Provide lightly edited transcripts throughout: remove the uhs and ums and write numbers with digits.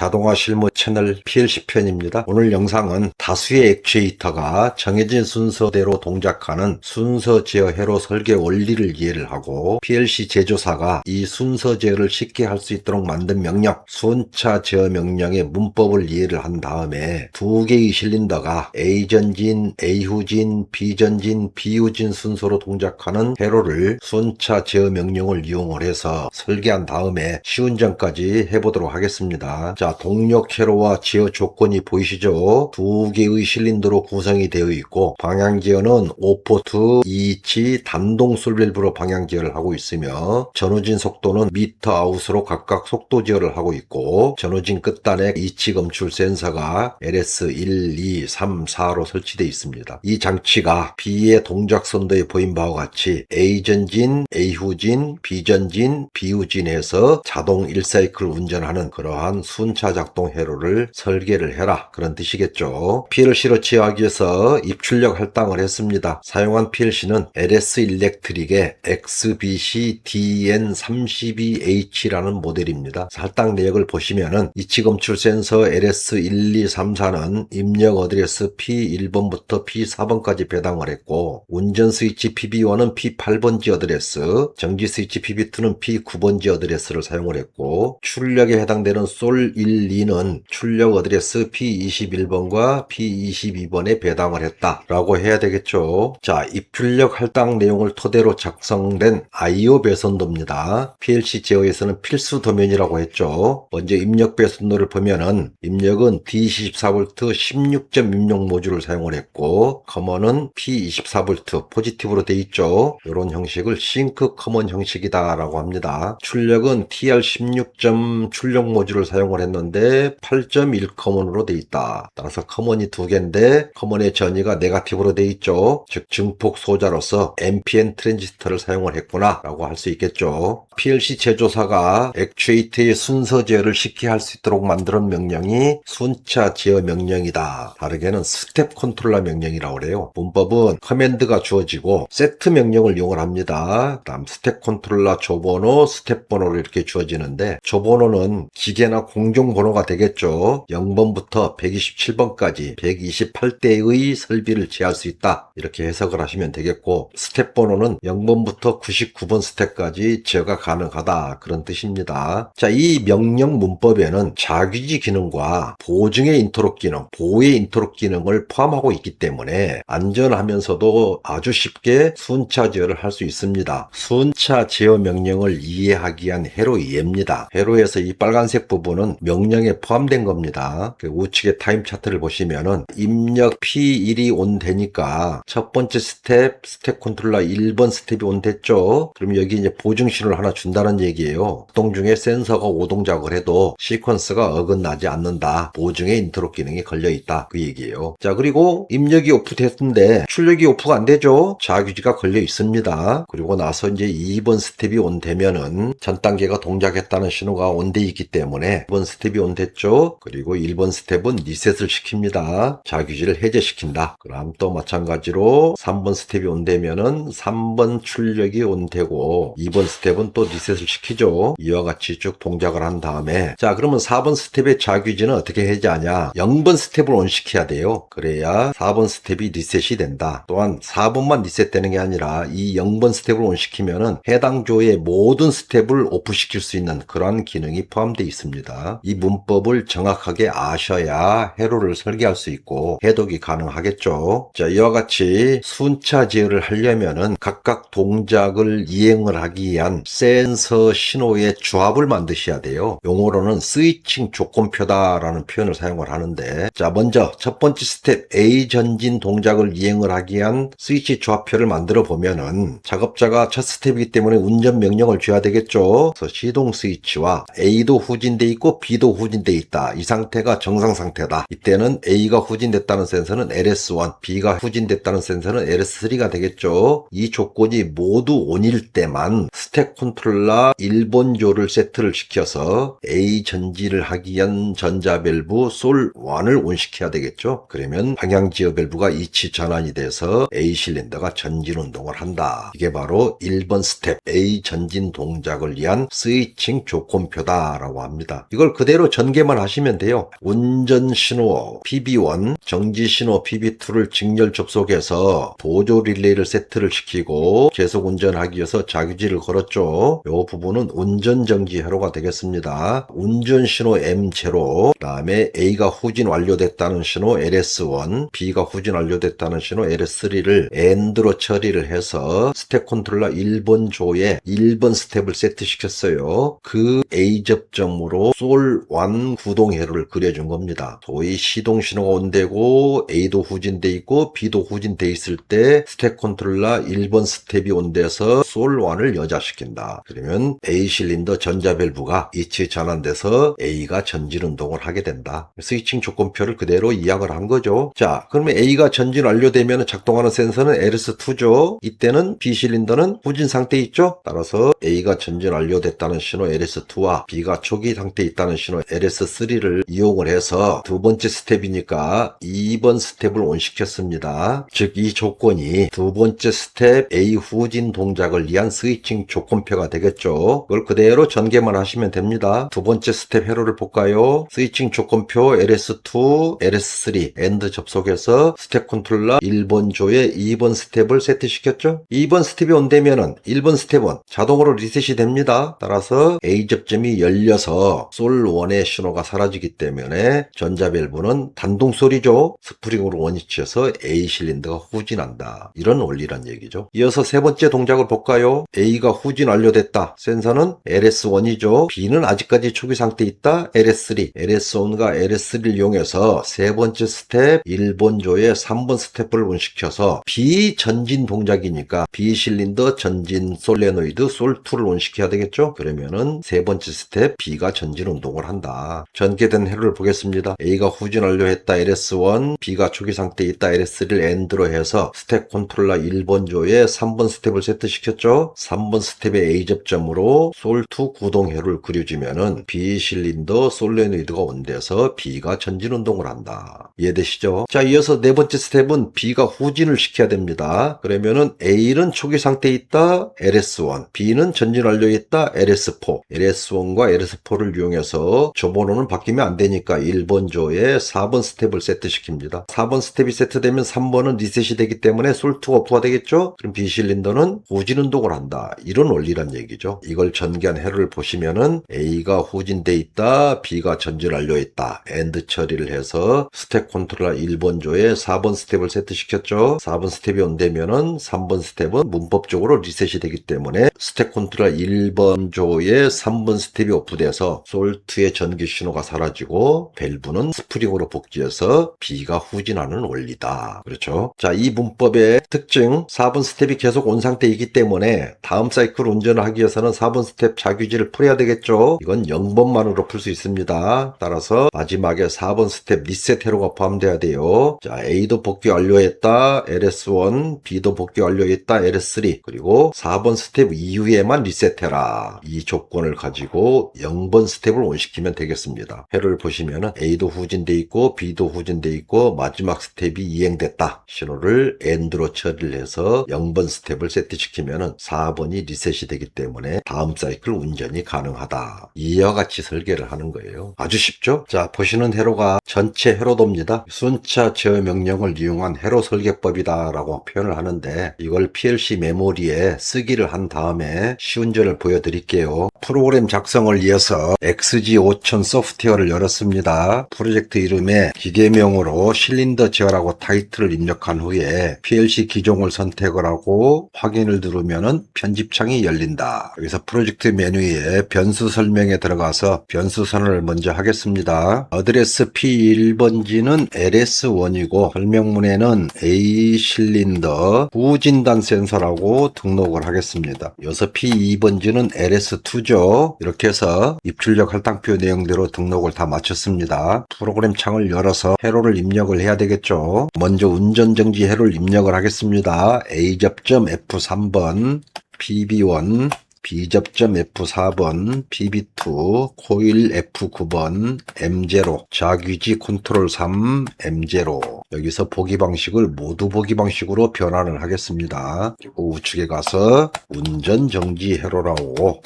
자동화 실무 채널 PLC 편입니다. 오늘 영상은 다수의 액추에이터가 정해진 순서대로 동작하는 순서 제어 회로 설계 원리를 이해를 하고 PLC 제조사가 이 순서 제어를 쉽게 할 수 있도록 만든 명령, 순차 제어 명령의 문법을 이해를 한 다음에 두 개의 실린더가 A전진, A후진, B전진, B후진 순서로 동작하는 회로를 순차 제어 명령을 이용을 해서 설계한 다음에 시운전까지 해보도록 하겠습니다. 자, 동력 회로와 제어 조건이 보이시죠? 두 개의 실린더로 구성이 되어 있고 방향 제어는 오포트, 2치 단동 솔밸브로 방향 제어를 하고 있으며 전후진 속도는 미터 아웃으로 각각 속도 제어를 하고 있고 전후진 끝단에 2치 검출 센서가 LS1, 2, 3, 4로 설치되어 있습니다. 이 장치가 B의 동작 선도에 보인 바와 같이 A전진, A후진, B전진, B후진에서 자동 1사이클 운전하는 그러한 순차 작동 회로를 설계를 해라, 그런 뜻이겠죠. PLC로 제어하기 위해서 입출력 할당을 했습니다. 사용한 PLC는 LS 일렉트릭의 XBC-DN32H라는 모델입니다. 할당 내역을 보시면은 이치 검출 센서 LS1, 2, 3, 4는 입력 어드레스 P1번부터 P4번까지 배당을 했고 운전 스위치 PB1은 P8번지 어드레스, 정지 스위치 PB2는 P9번지 어드레스를 사용을 했고 출력에 해당되는 솔 1, 2는 출력 어드레스 P21번과 P22번에 배당을 했다라고 해야 되겠죠. 자, 입출력 할당 내용을 토대로 작성된 IO 배선도입니다. PLC 제어에서는 필수 도면이라고 했죠. 먼저 입력 배선도를 보면은 입력은 D24V 16점 입력 모듈을 사용을 했고 커먼은 P24V 포지티브로 돼 있죠. 이런 형식을 싱크 커먼 형식이다 라고 합니다. 출력은 TR16점 출력 모듈을 사용을 했는데 8.1 커먼으로 돼 있다. 따라서 커먼이 두 개인데 커먼의 전이가 네거티브로 돼 있죠. 즉 증폭 소자로서 NPN 트랜지스터를 사용을 했구나 라고 할 수 있겠죠. PLC 제조사가 액추에이터의 순서 제어를 쉽게 할 수 있도록 만드는 명령이 순차 제어 명령이다. 다르게는 스텝 컨트롤러 명령이라고 그래요. 문법은 커맨드가 주어지고 세트 명령을 이용을 합니다. 다음 스텝 컨트롤러 조번호, 스텝 번호로 이렇게 주어지는데 조번호는 기계나 공정 번호가 되겠죠. 0번부터 127번까지 128대의 설비를 제어할 수 있다, 이렇게 해석을 하시면 되겠고 스텝 번호는 0번부터 99번 스텝까지 제어가 가능하다, 그런 뜻입니다. 자, 이 명령 문법에는 자귀지 기능과 보증의 인터롭 기능, 보호의 인터롭 기능을 포함하고 있기 때문에 안전하면서도 아주 쉽게 순차 제어를 할 수 있습니다. 순차 제어 명령을 이해하기 위한 회로 이해입니다. 회로에서 이 빨간색 부분은 명령에 포함된 겁니다. 우측의 타임 차트를 보시면은 입력 P1이 온 되니까 첫 번째 스텝 컨트롤러 1번 스텝이 온 됐죠. 그럼 여기 이제 보증 신호를 하나 준다는 얘기예요. 작동 중에 센서가 오동작을 해도 시퀀스가 어긋나지 않는다. 보증의 인터롭 기능이 걸려있다, 그 얘기예요. 자, 그리고 입력이 오프 됐는데 출력이 오프가 안 되죠. 자귀지가 걸려 있습니다. 그리고 나서 이제 2번 스텝이 온 되면은 전 단계가 동작했다는 신호가 온 돼 있기 때문에 2번 스텝이 온 됐죠. 그리고 1번 스텝은 리셋을 시킵니다. 자귀지를 해제시킨다. 그럼 또 마찬가지로 3번 스텝이 온 되면은 3번 출력이 온 되고 2번 스텝은 또 리셋을 시키죠. 이와 같이 쭉 동작을 한 다음에 자, 그러면 4번 스텝의 자귀지는 어떻게 해제하냐? 0번 스텝을 온시켜야 돼요. 그래야 4번 스텝이 리셋이 된다. 또한 4번만 리셋되는 게 아니라 이 0번 스텝을 온시키면은 해당 조의 모든 스텝을 오프시킬 수 있는 그러한 기능이 포함되어 있습니다. 이 문법을 정확하게 아셔야 회로를 설계할 수 있고 해독이 가능하겠죠. 자, 이와 같이 순차 제어를 하려면은 각각 동작을 이행을 하기 위한 센서 신호의 조합을 만드셔야 돼요. 용어로는 스위칭 조건표다라는 표현을 사용을 하는데 자, 먼저 첫 번째 스텝 A 전진 동작을 이행을 하기 위한 스위치 조합표를 만들어 보면은 작업자가 첫 스텝이기 때문에 운전 명령을 줘야 되겠죠. 그래서 시동 스위치와 A도 후진돼 있고 B도 후진돼 있다. 이 상태가 정상 상태다. 이때는 A가 후진됐다는 센서는 LS1, B가 후진됐다는 센서는 LS3가 되겠죠. 이 조건이 모두 온일 때만 스텝 컨트롤러 1번조를 세트를 시켜서 A 전지를 하기 위한 전자 밸브 솔 1을 온시켜야 되겠죠. 그러면 방향 지어 밸브가 이치 전환이 돼서 A 실린더가 전진 운동을 한다. 이게 바로 1번 스텝 A 전진 동작을 위한 스위칭 조건표다라고 합니다. 이걸 그대로 그대로 전개만 하시면 돼요. 운전 신호 PB1, 정지 신호 PB2를 직렬 접속해서 보조 릴레이를 세트를 시키고 계속 운전하기 위해서 자규지를 걸었죠. 이 부분은 운전 정지 회로가 되겠습니다. 운전 신호 M0, 그다음에 A가 후진 완료됐다는 신호 LS1, B가 후진 완료됐다는 신호 LS3를 AND로 처리를 해서 스텝 컨트롤러 1번 조에 1번 스텝을 세트시켰어요. 그 A 접점으로 솔1 구동 회로를 그려준 겁니다. 소위 시동 신호가 온되고 A도 후진돼 있고 B도 후진돼 있을 때 스텝 컨트롤러 1번 스텝이 온돼서 솔1을 여자시킨다. 그러면 A 실린더 전자 밸브가 이치 전환돼서 A가 전진 운동을 하게 된다. 스위칭 조건표를 그대로 이약을 한 거죠. 자, 그러면 A가 전진 완료되면 작동하는 센서는 LS2죠. 이때는 B 실린더는 후진 상태에 있죠. 따라서 A가 전진 완료됐다는 신호 LS2와 B가 초기 상태에 있다는 신호 LS3를 이용을 해서 두 번째 스텝이니까 2번 스텝을 온시켰습니다. 즉 이 조건이 두 번째 스텝 A 후진 동작을 위한 스위칭 조건표가 되겠죠. 그걸 그대로 전개만 하시면 됩니다. 두 번째 스텝 회로를 볼까요? 스위칭 조건표 LS2, LS3 AND 접속해서 스텝 컨트롤러 1번 조에 2번 스텝을 세트시켰죠. 2번 스텝이 온다면은 1번 스텝은 자동으로 리셋이 됩니다. 따라서 A 접점이 열려서 솔1의 신호가 사라지기 때문에 전자 밸브는 단동 소리죠. 스프링으로 원위치해서 A 실린더가 후진한다. 이런 원리란 얘기죠. 이어서 세 번째 동작을 볼까요? A가 후진 완료됐다. 센서는 LS1이죠. B는 아직까지 초기 상태에 있다. LS3. LS1과 LS3를 이용해서 세 번째 스텝 1번 조에 3번 스텝을 온시켜서 B 전진 동작이니까 B 실린더 전진 솔레노이드 솔2를 온시켜야 되겠죠? 그러면은 세 번째 스텝 B가 전진 운동을 한다. 전개된 회로를 보겠습니다. A가 후진 완료했다. LS1, B가 초기 상태에 있다. LS3를 AND로 해서 스텝 컨트롤러 1번 조에 3번 스텝을 세트시켰죠? 3번 스텝의 A 접점으로 솔2 구동 회로를 그려주면은 B 실린더 솔레노이드가 온대서 B가 전진 운동을 한다. 이해되시죠? 자, 이어서 네 번째 스텝은 B가 후진을 시켜야 됩니다. 그러면은 A는 초기 상태에 있다. LS1, B는 전진 완료에 있다. LS4. LS1과 LS4를 이용해서 조번호는 바뀌면 안 되니까 1번 조에 4번 스텝을 세트시킵니다. 4번 스텝이 세트되면 3번은 리셋이 되기 때문에 솔2 오프가 되겠죠? 그럼 B 실린더는 후진 운동을 한다. 이런 원리란 얘기죠. 이걸 전개한 회로를 보시면은 A가 후진돼 있다. B가 전진 완료에 있다. AND 처리를 해서 스텝 컨트롤러 1번 조에 4번 스텝을 세트시켰죠. 4번 스텝이 온다면은 3번 스텝은 문법적으로 리셋이 되기 때문에 스텝 컨트롤러 1번 조에 3번 스텝이 오프돼서 솔트의 전기 신호가 사라지고 밸브는 스프링으로 복귀해서 B가 후진하는 원리다. 그렇죠? 자, 이 문법의 특징 4번 스텝이 계속 온 상태이기 때문에 다음 사이클 운전을 하기 위해서는 4번 스텝 자규지를 풀어야 되겠죠. 이건 0번만으로 풀 수 있습니다. 따라서 마지막에 4번 스텝 리셋 회로가 포함돼야 돼요. 자, A도 복귀 완료했다. LS1, B도 복귀 완료했다. LS3. 그리고 4번 스텝 이후에만 리셋해라. 이 조건을 가지고 0번 스텝을 온시키면 되겠습니다. 회로를 보시면은 A도 후진돼 있고 B도 후진돼 있고 마지막 스텝이 이행됐다. 신호를 AND로 처리를 해서 0번 스텝을 세트시키면은 4번이 리셋이 되기 때문에 다음 사이클 운전이 가능하다. 이와 같이 설계를 하는 거예요. 아주 쉽죠? 자, 보시는 회로가 전체 회로도입니다. 순차 제어 명령을 이용한 회로 설계법이다 라고 표현을 하는데 이걸 PLC 메모리에 쓰기를 한 다음에 시운전을 보여드릴게요. 프로그램 작성을 위해서 XG5000 소프트웨어를 열었습니다. 프로젝트 이름에 기계명으로 실린더 제어라고 타이틀을 입력한 후에 PLC 기종을 선택을 하고 확인을 누르면은 편집창이 열린다. 여기서 프로젝트 메뉴에 변수 설명에 들어가서 변수 선언을 먼저 하겠습니다. 어드레스 P1번지는 LS1이고 설명문에는 A 실린더 후진단 센서라고 등록을 하겠습니다. 여기서 P2번지는 LS2죠. 이렇게 해서 입출력 할당표 내용대로 등록을 다 마쳤습니다. 프로그램 창을 열어서 회로를 입력을 해야 되겠죠. 먼저 운전정지 회로를 입력을 하겠습니다. A접점 F3번, PB1, B접점 F4번, PB2, 코일 F9번, M0, 자귀지 컨트롤 3, M0. 여기서 보기 방식을 모두 보기 방식으로 변환을 하겠습니다. 그리고 우측에 가서 운전 정지 회로라고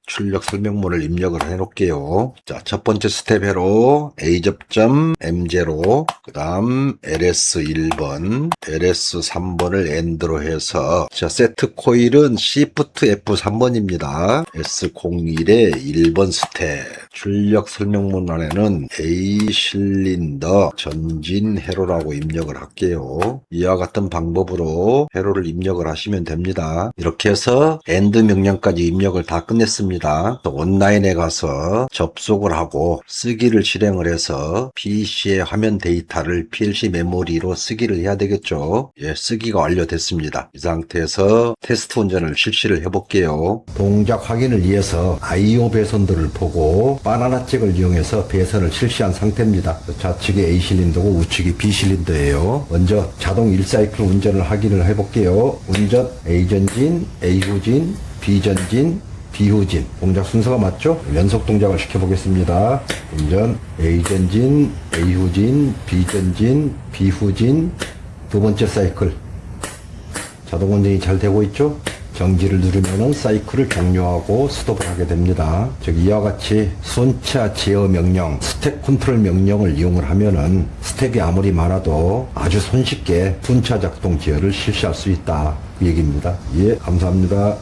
출력 설명문을 입력을 해 놓을게요. 자, 첫 번째 스텝으로 A 접점 M0, 그 다음 LS 1번, LS 3번을 AND로 해서, 자, 세트 코일은 Shift F3번입니다. S01의 1번 스텝. 출력 설명문 안에는 A 실린더 전진 회로라고 입력을 할게요. 이와 같은 방법으로 회로를 입력을 하시면 됩니다. 이렇게 해서 AND 명령까지 입력을 다 끝냈습니다. 온라인에 가서 접속을 하고 쓰기를 실행을 해서 PC의 화면 데이터를 PLC 메모리로 쓰기를 해야 되겠죠. 예, 쓰기가 완료됐습니다. 이 상태에서 테스트 운전을 실시를 해볼게요. 동작 확인을 위해서 IO 배선들을 보고 바나나 잭을 이용해서 배선을 실시한 상태입니다. 좌측이 A 실린더고 우측이 B 실린더예요. 먼저 자동 1사이클 운전을 확인을 해볼게요. 운전 A 전진, A 후진, B 전진, B 후진. 동작 순서가 맞죠? 연속 동작을 시켜보겠습니다. 운전 A 전진, A 후진, B 전진, B 후진. 두 번째 사이클. 자동 운전이 잘 되고 있죠? 정지를 누르면은 사이클을 종료하고 스톱을 하게 됩니다. 즉 이와 같이 순차 제어 명령, 스텝 컨트롤 명령을 이용을 하면은 스텝이 아무리 많아도 아주 손쉽게 순차 작동 제어를 실시할 수 있다. 그 얘기입니다. 예, 감사합니다.